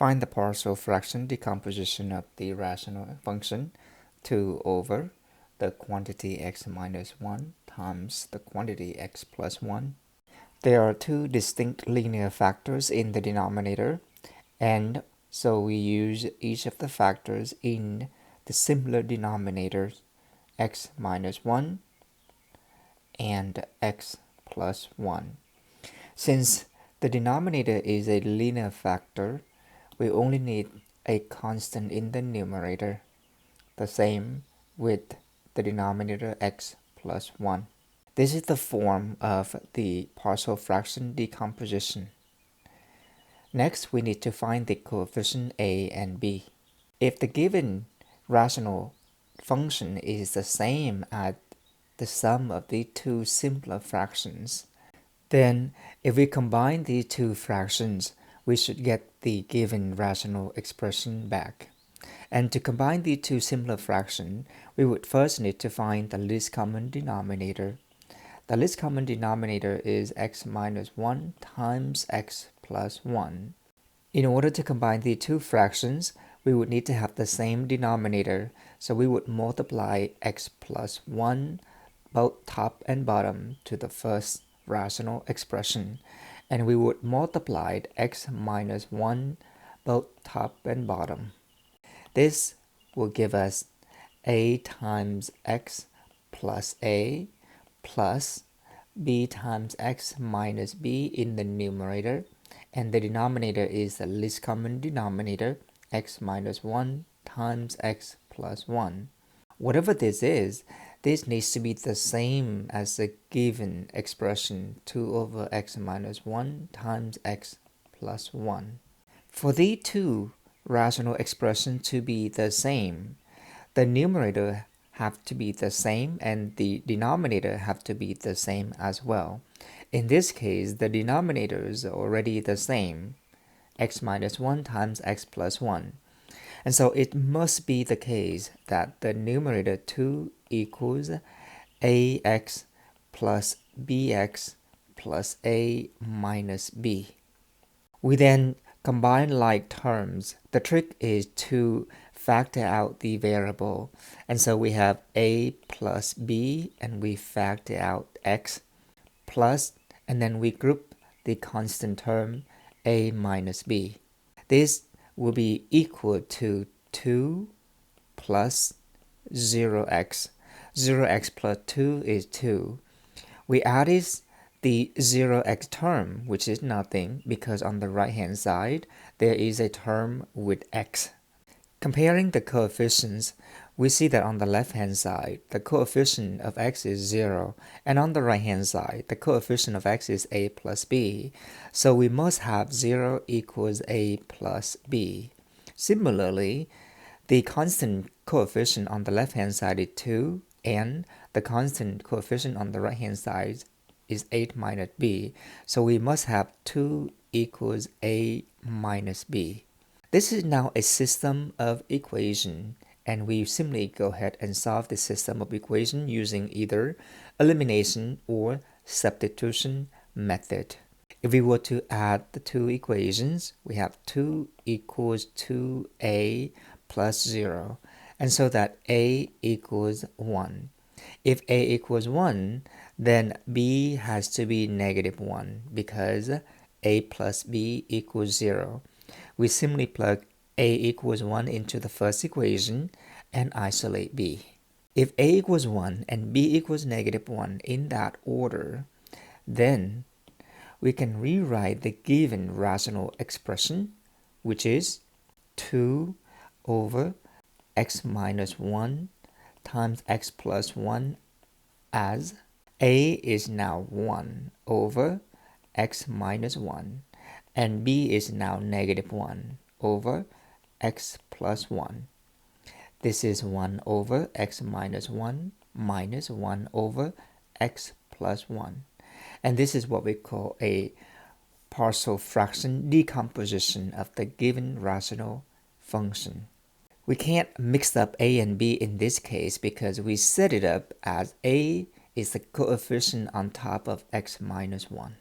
Find the partial fraction decomposition of the rational function 2 over the quantity x minus 1 times the quantity x plus 1. There are two distinct linear factors in the denominator, and so we use each of the factors in the simpler denominators x minus 1 and x plus 1. Since the denominator is a linear factor, we only need a constant in the numerator. The same with the denominator x plus 1. This is the form of the partial fraction decomposition. Next, we need to find the coefficient a and b. If the given rational function is the same as the sum of the two simpler fractions, then if we combine the two fractions, we should get the given rational expression back. And to combine the two simpler fractions, we would first need to find the least common denominator. The least common denominator is x minus 1 times x plus 1. In order to combine the two fractions, we would need to have the same denominator, so we would multiply x plus 1 both top and bottom to the first rational expression, and we would multiply x minus 1 both top and bottom. This will give us a times x plus a plus b times x minus b in the numerator, and the denominator is the least common denominator, x minus 1 times x plus 1. Whatever this is, this needs to be the same as the given expression 2 over x minus 1 times x plus 1. For the two rational expressions to be the same, the numerator have to be the same and the denominator have to be the same as well. In this case, the denominator is already the same, x minus 1 times x plus 1. And so it must be the case that the numerator 2 equals ax plus bx plus a minus b. We then combine like terms. The trick is to factor out the variable. And so we have a plus b, and we factor out x plus, and then we group the constant term a minus b. This will be equal to 2 plus 0x. 0x plus 2 is 2. We added the 0x term, which is nothing, because on the right hand side there is a term with x. Comparing the coefficients, we see that on the left hand side the coefficient of x is 0, and on the right hand side the coefficient of x is a plus b. So we must have 0 equals a plus b. Similarly, the constant coefficient on the left hand side is 2, and the constant coefficient on the right hand side is 8 minus b. So we must have 2 equals a minus b. This is now a system of equation, and we simply go ahead and solve the system of equation using either elimination or substitution method. If we were to add the two equations, we have 2 equals 2a plus 0, and so that a equals 1. If a equals 1, then b has to be negative 1, because a plus b equals 0. We simply plug a equals 1 into the first equation and isolate b. If a equals 1 and b equals negative 1 in that order, then we can rewrite the given rational expression, which is 2 over x minus 1 times x plus 1 as a is now 1 over x minus 1, and b is now negative 1 over x plus 1. This is 1 over x minus 1 minus 1 over x plus 1. And this is what we call a partial fraction decomposition of the given rational function. We can't mix up a and b in this case because we set it up as a is the coefficient on top of x minus 1.